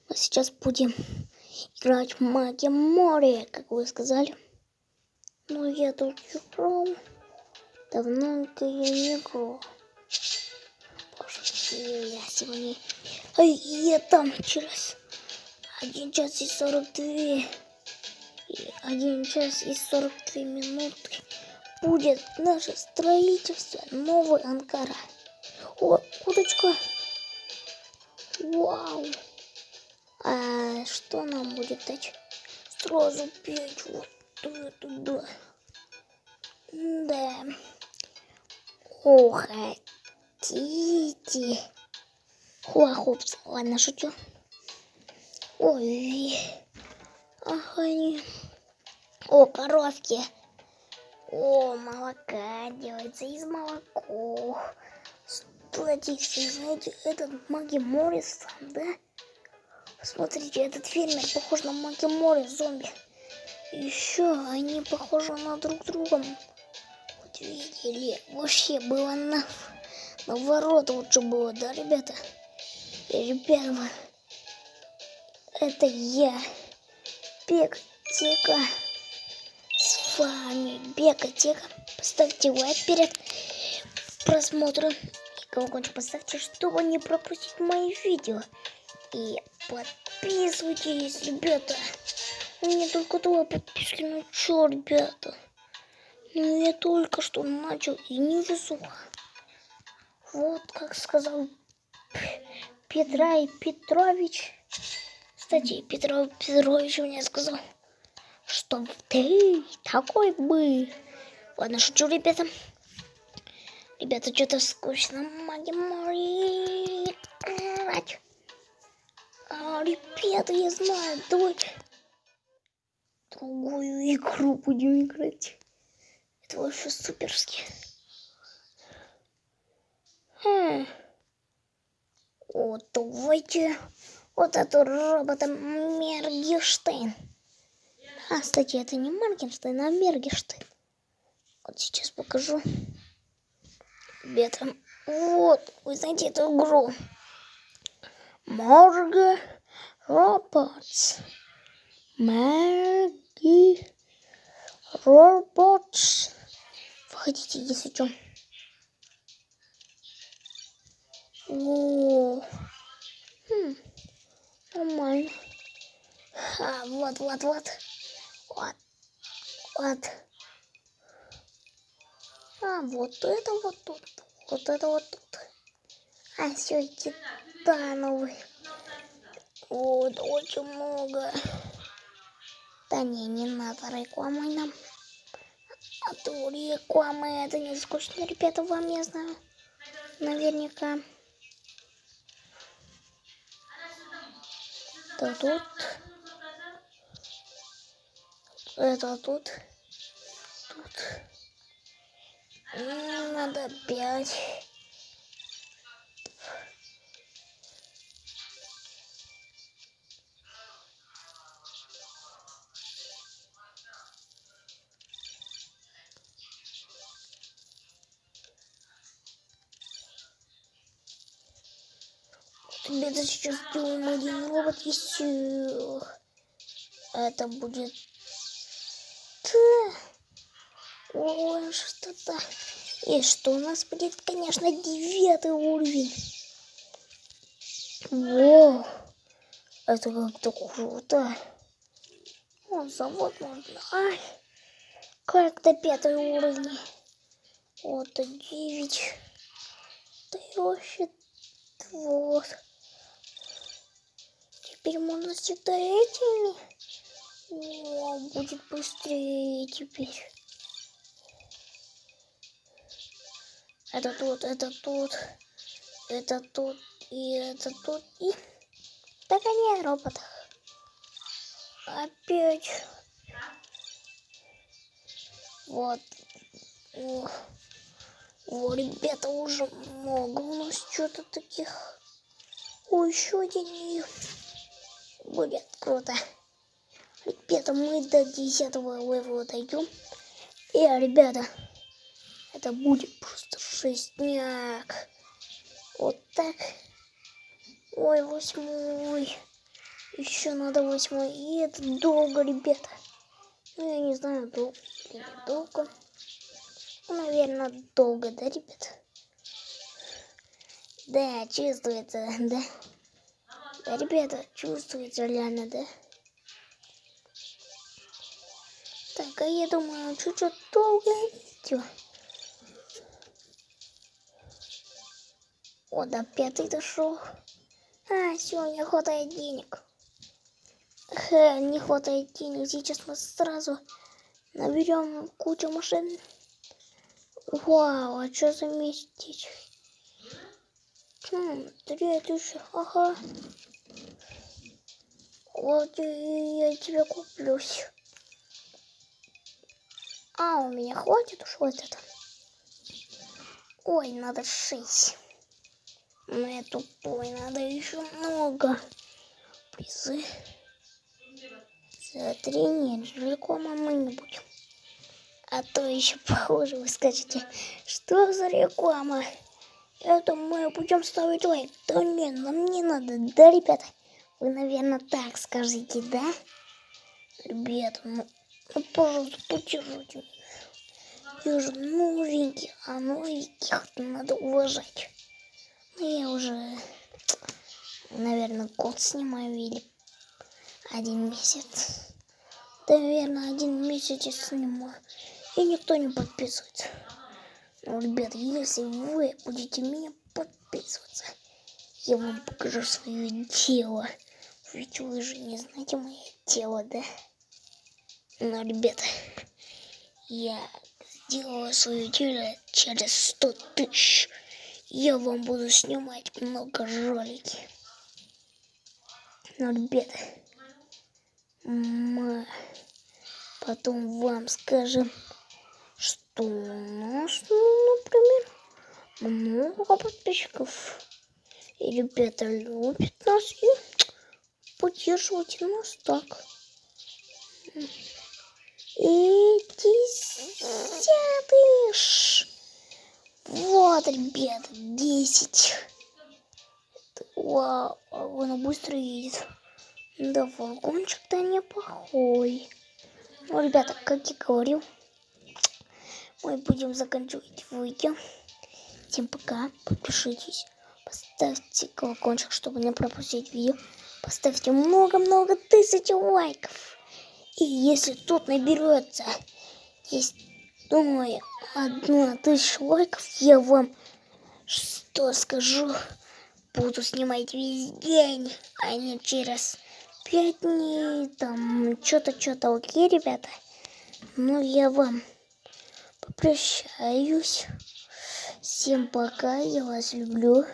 Мы сейчас будем играть в Магия Море, как вы сказали. Но я тут играл. Давненько я не играл. Боже, я сегодня... я там через 1 час и 42... 1 час и 42 минуты будет наше строительство новой Анкара. О, удочка. Вау. А что нам будет дать? Сразу печь вот это, да. Да. О, хотите? Хопс. Ладно, шучу. Ой. Ага. О, коровки. О, молока делается из молока. Кстати, знаете, этот Магия Море сам, да? Смотрите, этот фермер похож на Магия Море зомби. Еще они похожи на друг друга. Вот видели, вообще было наоборот лучше было, да, ребята? Ребята, это я, Бекотека, с вами Бекотека. Поставьте лайк перед просмотром и колокольчик поставьте, чтобы не пропустить мои видео. И подписывайтесь, ребята. У меня только 2 подписки. Ну чё, ребята? Ну я только что начал и не везу. Вот как сказал Петра и Петрович. Кстати, Петра Петрович мне сказал, что ты такой бы. Ладно, шучу, ребята. Ребята, что-то скучно. Магия Море. Ребята, я знаю, давайте другую игру будем играть. Это вообще суперски. Вот, давайте вот эту робота Мергенштейн. А, кстати, это не Моргенштерн, а Мергенштейн. Вот сейчас покажу. Ребята, вот, вы знаете эту игру. Морга Роботс. Маги Роботс. Входите, если что. О, нормально. Вот. Вот это вот тут. Вот это вот тут. А, все, титановый. Вот, очень много. Да не надо рекламы нам. А то рекламы это не скучно, ребята, вам я знаю. Наверняка. Да тут. Это тут. Надо 5. Ребята, сейчас делаем 1 робот и все. Это будет... Ой, что-то... И что у нас будет, конечно, 9 уровень. Во! Это как-то круто. О, завод можно. Ай! Как-то 5 уровень. Вот, 9. Да и вообще... Вот. Теперь можно всегда этими. О, будет быстрее теперь. Это тут, и это тут, и... Догоняй робота. Опять. Вот. О, ребята, уже много у нас что-то таких. О, еще 1 будет круто. Ребята, мы до 10-го левела дойдем. Ребята, это будет просто шестняк. Вот так. Ой, 8-й. Еще надо 8. И это долго, ребята. Ну, я не знаю, долго или недолго. Ну, наверное, долго, да, ребята? Да, чувствуется, да. Да, ребята, чувствуется реально, да? Так, а я думаю, чуть-чуть долго видео. О, до 5 дошел. Все, не хватает денег. Не хватает денег. Сейчас мы сразу наберем кучу машин. Вау, а что за местечко? 3000, ага. Вот я тебе куплюсь. У меня хватит уж вот это. Ой, надо 6. Но я тупой, надо еще много. Призы. За 3 нет, реклама мы не будем. А то еще похоже, вы скажете, что за реклама? Это мы будем ставить лайк. Да нет, нам не надо, да, ребята? Вы, наверное, так скажите, да? Ребята, ну пожалуйста, поддержите меня. Я же новенький, а новеньких надо уважать. Ну, я уже, наверное, год снимаю или 1 месяц. Да, наверное, 1 месяц я снимаю. И никто не подписывается. Ну, ребята, если вы будете меня подписываться, я вам покажу свое тело. Ведь вы же не знаете мое тело, да? Но, ребята, я сделаю свое тело через 100 тысяч. Я вам буду снимать много роликов. Но, ребята, мы потом вам скажем, что у нас, например, много подписчиков. И ребята любят нас и поддерживают нас так. И 10. Вот, ребята, 10. Вау, он быстро едет. Да, фургончик-то неплохой. Ну, ребята, как я говорил, мы будем заканчивать видео. Всем пока, подпишитесь, поставьте колокольчик, чтобы не пропустить видео. Поставьте много-много тысяч лайков. И если тут наберется, думаю, 1000 лайков, я вам что скажу, буду снимать весь день, а не через 5 дней, там, что-то, окей, ребята? Ну, я вам попрощаюсь. Всем пока, я вас люблю.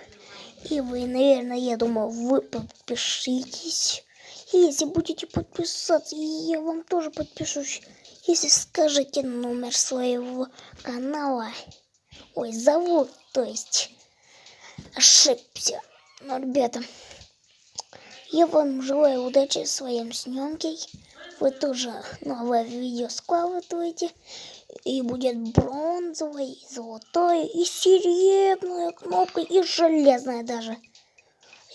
И вы, наверное, я думаю, вы подпишитесь. И если будете подписаться, я вам тоже подпишусь. Если скажете номер своего канала. Ой, зовут, то есть ошибся. Но, ребята, я вам желаю удачи в своем съемке. Вы тоже новое видео складываете. И будет бронзовая, и золотая, и серебряная кнопка, и железная даже.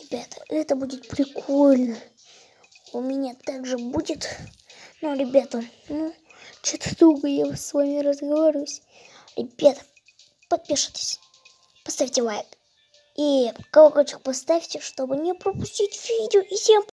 Ребята, это будет прикольно. У меня также будет. Ну, ребята, что-то долго я с вами разговариваюсь. Ребята, подпишитесь, поставьте лайк. И колокольчик поставьте, чтобы не пропустить видео. И всем